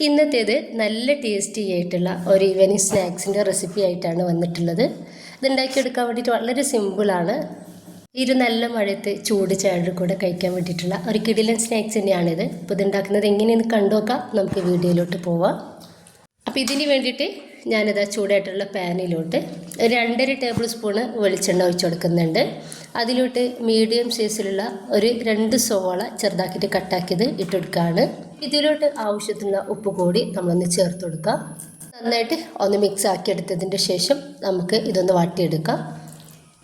ഇന്നത്തേത് നല്ല ടേസ്റ്റി ആയിട്ടുള്ള ഒരു ഈവനിങ് സ്നാക്സിൻ്റെ റെസിപ്പി ആയിട്ടാണ് വന്നിട്ടുള്ളത്. ഇതുണ്ടാക്കിയെടുക്കാൻ വേണ്ടിയിട്ട് വളരെ സിമ്പിളാണ്. ഒരു നല്ല മഴയത്ത് ചൂട് ചായയുടെ കൂടെ കഴിക്കാൻ വേണ്ടിയിട്ടുള്ള ഒരു കിടിലൻ സ്നാക്സ് തന്നെയാണിത്. അപ്പോൾ ഇതുണ്ടാക്കുന്നത് എങ്ങനെയെന്ന് കണ്ടുനോക്കാം. നമുക്ക് വീഡിയോയിലോട്ട് പോവാം. അപ്പോൾ ഇതിന് വേണ്ടിയിട്ട് ഞാനിതാ ചൂടായിട്ടുള്ള പാനിലോട്ട് 2.5 ടേബിൾ സ്പൂണ് വെളിച്ചെണ്ണ ഒഴിച്ച് കൊടുക്കുന്നുണ്ട്. അതിലോട്ട് മീഡിയം സൈസിലുള്ള ഒരു 2 സവാള ചെറുതാക്കിയിട്ട് കട്ടാക്കിയത് ഇട്ടെടുക്കുകയാണ്. ഇതിലോട്ട് ആവശ്യത്തിനുള്ള ഉപ്പ് കൂടി നമ്മളൊന്ന് ചേർത്ത് കൊടുക്കാം. നന്നായിട്ട് ഒന്ന് മിക്സ് ആക്കി എടുത്തതിൻ്റെ ശേഷം നമുക്ക് ഇതൊന്ന് വാട്ടിയെടുക്കാം.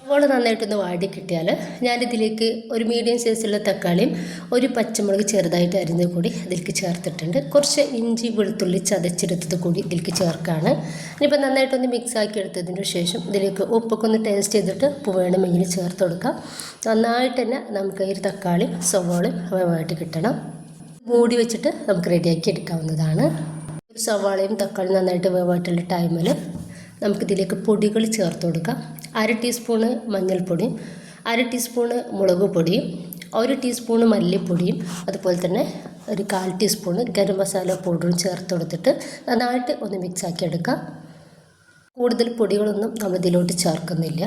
സവാള നന്നായിട്ടൊന്ന് വാടി കിട്ടിയാൽ ഞാനിതിലേക്ക് ഒരു മീഡിയം സൈസുള്ള തക്കാളിയും ഒരു പച്ചമുളക് ചെറുതായിട്ട് അരിഞ്ഞത് കൂടി ഇതിലേക്ക് ചേർത്തിട്ടുണ്ട്. കുറച്ച് ഇഞ്ചി വെളുത്തുള്ളി ചതച്ചെടുത്തത് കൂടി ഇതിലേക്ക് ചേർക്കുകയാണ്. ഇനിയിപ്പോൾ നന്നായിട്ടൊന്ന് മിക്സ് ആക്കി എടുത്തതിന് ശേഷം ഇതിലേക്ക് ഉപ്പൊക്കെ ഒന്ന് ടേസ്റ്റ് ചെയ്തിട്ട് ഉപ്പ് വേണമെങ്കിൽ ചേർത്ത് കൊടുക്കാം. നന്നായിട്ട് തന്നെ നമുക്ക് ഈ തക്കാളി സവാളയും വേവായിട്ട് കിട്ടണം. മൂടി വെച്ചിട്ട് നമുക്ക് റെഡിയാക്കി എടുക്കാവുന്നതാണ്. സവാളയും തക്കാളിയും നന്നായിട്ട് വേവായിട്ടുള്ള ടൈമിൽ നമുക്കിതിലേക്ക് പൊടികൾ ചേർത്ത് കൊടുക്കാം. 1/2 ടീസ്പൂണ് മഞ്ഞൾപ്പൊടിയും 1/2 ടീസ്പൂണ് മുളക് പൊടിയും 1 ടീസ്പൂണ് മല്ലിപ്പൊടിയും അതുപോലെ തന്നെ ഒരു 1/4 ടീസ്പൂണ് ഗരം മസാല പൗഡറും ചേർത്ത് കൊടുത്തിട്ട് നന്നായിട്ട് ഒന്ന് മിക്സ് ആക്കി എടുക്കാം. കൂടുതൽ പൊടികളൊന്നും നമ്മൾ ഇതിലോട്ട് ചേർക്കുന്നില്ല.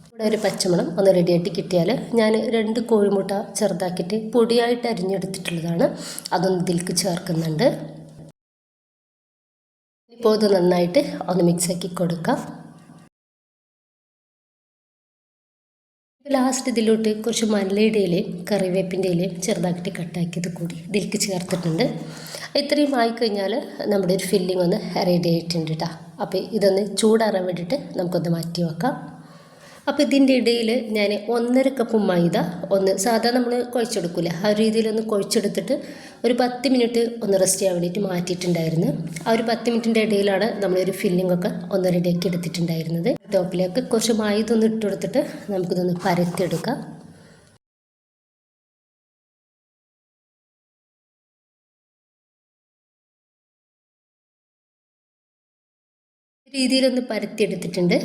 ഇവിടെ ഒരു പച്ചമണം ഒന്ന് റെഡിയായിട്ട് കിട്ടിയാൽ ഞാൻ 2 കോഴിമുട്ട ചെറുതാക്കിയിട്ട് പൊടിയായിട്ട് അരിഞ്ഞെടുത്തിട്ടുള്ളതാണ്. അതൊന്ന് ഇതിലേക്ക് ചേർക്കുന്നുണ്ട്. ഇപ്പോൾ ഇത് നന്നായിട്ട് ഒന്ന് മിക്സാക്കി കൊടുക്കാം. ലാസ്റ്റ് ഇതിലോട്ട് കുറച്ച് മല്ലിയുടെ ഇലയും കറിവേപ്പിൻ്റെ ഇലയും ചെറുതാക്കിയിട്ട് കട്ടാക്കിയത് കൂടി ഇതിലേക്ക് ചേർത്തിട്ടുണ്ട്. ഇത്രയും ആയിക്കഴിഞ്ഞാൽ നമ്മുടെ ഒരു ഫില്ലിംഗ് ഒന്ന് റെഡി ആയിട്ടുണ്ട് കേട്ടോ. അപ്പോൾ ഇതൊന്ന് ചൂടാറാൻ വേണ്ടിയിട്ട് നമുക്കൊന്ന് മാറ്റി വെക്കാം. അപ്പോൾ ഇതിൻ്റെ ഇടയിൽ ഞാൻ 1.5 കപ്പ് മൈദ ഒന്ന് സാധാരണ നമ്മൾ കുഴച്ചെടുക്കില്ല, ആ രീതിയിലൊന്ന് കുഴച്ചെടുത്തിട്ട് ഒരു 10 മിനിറ്റ് ഒന്ന് റെസ്റ്റ് ചെയ്യാൻ വേണ്ടിയിട്ട് മാറ്റിയിട്ടുണ്ടായിരുന്നു. ആ ഒരു 10 മിനിറ്റിൻ്റെ ഇടയിലാണ് നമ്മളൊരു ഫില്ലിംഗ് ഒക്കെ ഒന്ന് റെഡിയാക്കി എടുത്തിട്ടുണ്ടായിരുന്നത്. ടോപ്പിലേക്ക് കുറച്ച് മൈദ ഒന്ന് ഇട്ട് കൊടുത്തിട്ട് നമുക്കിതൊന്ന് പരത്തിയെടുക്കാം. രീതിയിലൊന്ന് പരത്തിയെടുത്തിട്ടുണ്ട്.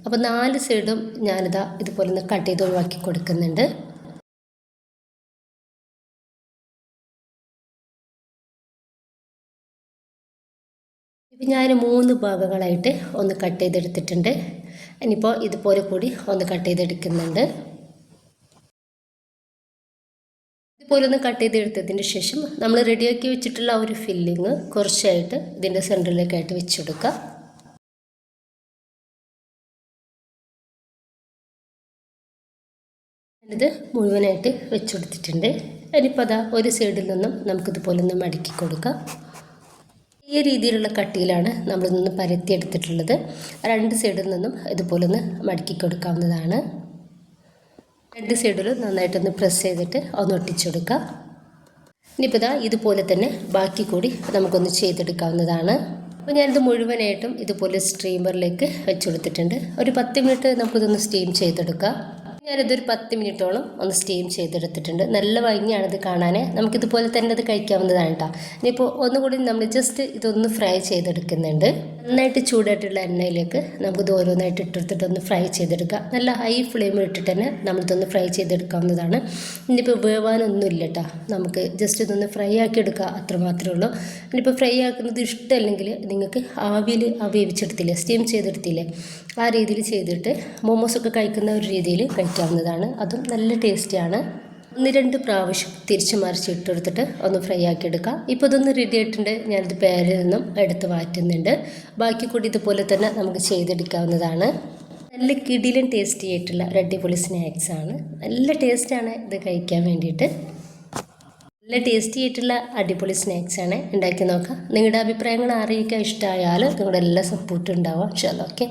അപ്പോൾ 4 സൈഡും ഞാനിതാ ഇതുപോലെ ഒന്ന് കട്ട് ചെയ്ത് ഒഴിവാക്കി കൊടുക്കുന്നുണ്ട്. ഇപ്പം ഞാൻ 3 ഭാഗങ്ങളായിട്ട് ഒന്ന് കട്ട് ചെയ്തെടുത്തിട്ടുണ്ട്. ഇനിയിപ്പോൾ ഇതുപോലെ കൂടി ഒന്ന് കട്ട് ചെയ്തെടുക്കുന്നുണ്ട്. ഇതുപോലെ ഒന്ന് കട്ട് ചെയ്തെടുത്തതിന് ശേഷം നമ്മൾ റെഡിയാക്കി വെച്ചിട്ടുള്ള ഒരു ഫില്ലിങ് കുറച്ചായിട്ട് ഇതിൻ്റെ സെൻറ്ററിലേക്കായിട്ട് വെച്ച് കൊടുക്കുക. ഇത് മുഴുവനായിട്ട് വെച്ച് കൊടുത്തിട്ടുണ്ട്. ഇനിയിപ്പോൾ അതാ ഒരു സൈഡിൽ നിന്നും നമുക്കിതുപോലെ ഒന്ന് മടക്കി കൊടുക്കാം. ഈ രീതിയിലുള്ള കട്ടിയിലാണ് നമ്മളിതൊന്ന് പരത്തിയെടുത്തിട്ടുള്ളത്. 2 സൈഡിൽ നിന്നും ഇതുപോലെ ഒന്ന് മടക്കി കൊടുക്കാവുന്നതാണ്. 2 സൈഡിലും നന്നായിട്ടൊന്ന് പ്രസ് ചെയ്തിട്ട് ഒന്ന് ഒട്ടിച്ചു കൊടുക്കാം. ഇനിയിപ്പോൾ ഇതാ ഇതുപോലെ തന്നെ ബാക്കി കൂടി നമുക്കൊന്ന് ചെയ്തെടുക്കാവുന്നതാണ്. അപ്പോൾ ഞാനിത് മുഴുവനായിട്ടും ഇതുപോലെ സ്ട്രീമറിലേക്ക് വെച്ച് കൊടുത്തിട്ടുണ്ട്. ഒരു 10 മിനിറ്റ് നമുക്കിതൊന്ന് സ്റ്റീം ചെയ്തെടുക്കാം. ഞാനിതൊരു 10 മിനിറ്റോളം ഒന്ന് സ്റ്റീം ചെയ്തെടുത്തിട്ടുണ്ട്. നല്ല ഭംഗിയാണിത് കാണാൻ. നമുക്കിതുപോലെ തന്നെ അത് കഴിക്കാവുന്നതാണ് കേട്ടോ. ഇനിയിപ്പോൾ ഒന്നുകൂടി നമ്മൾ ജസ്റ്റ് ഇതൊന്ന് ഫ്രൈ ചെയ്തെടുക്കുന്നുണ്ട്. നന്നായിട്ട് ചൂടായിട്ടുള്ള എണ്ണയിലേക്ക് നമുക്കിത് ഓരോന്നായിട്ട് ഇട്ടെടുത്തിട്ട് ഒന്ന് ഫ്രൈ ചെയ്തെടുക്കാം. നല്ല ഹൈ ഫ്ലെയിമിൽ ഇട്ടിട്ട് തന്നെ നമ്മളിതൊന്ന് ഫ്രൈ ചെയ്തെടുക്കാവുന്നതാണ്. ഇനിയിപ്പോൾ വേവാനൊന്നുമില്ല കേട്ടോ, നമുക്ക് ജസ്റ്റ് ഇതൊന്ന് ഫ്രൈ ആക്കി എടുക്കുക, അത്ര മാത്രമേ ഉള്ളൂ. ഇനിയിപ്പോൾ ഫ്രൈ ആക്കുന്നത് ഇഷ്ടമല്ലെങ്കിൽ നിങ്ങൾക്ക് ആവിയിൽ വേവിച്ചെടുത്തില്ലേ, സ്റ്റീം ചെയ്തെടുത്തില്ലേ, ആ രീതിയിൽ ചെയ്തിട്ട് മോമോസൊക്കെ കഴിക്കുന്ന ഒരു രീതിയിൽ കഴിക്കാവുന്നതാണ്. അതും നല്ല ടേസ്റ്റിയാണ്. 1-2 പ്രാവശ്യം തിരിച്ച് മറിച്ച് ഇട്ടെടുത്തിട്ട് ഒന്ന് ഫ്രൈ ആക്കി എടുക്കാം. ഇപ്പോൾ ഇതൊന്ന് റെഡി ആയിട്ടുണ്ട്. ഞാനിത് പാനിൽ നിന്നും എടുത്ത് മാറ്റുന്നുണ്ട്. ബാക്കി കൂടി ഇതുപോലെ തന്നെ നമുക്ക് ചെയ്തെടുക്കാവുന്നതാണ്. നല്ല കിടിലൻ ടേസ്റ്റി ആയിട്ടുള്ള അടിപൊളി സ്നാക്സാണ്. നല്ല ടേസ്റ്റാണ് ഇത് കഴിക്കാൻ വേണ്ടിയിട്ട്. നല്ല ടേസ്റ്റി ആയിട്ടുള്ള അടിപൊളി സ്നാക്സാണ്. ഉണ്ടാക്കി നോക്കാം. നിങ്ങളുടെ അഭിപ്രായങ്ങൾ അറിയിക്കാൻ ഇഷ്ടമായാൽ നിങ്ങളുടെ എല്ലാ സപ്പോർട്ടും ഉണ്ടാവാം. ഇൻഷാ അല്ലാഹ്. ഓക്കെ.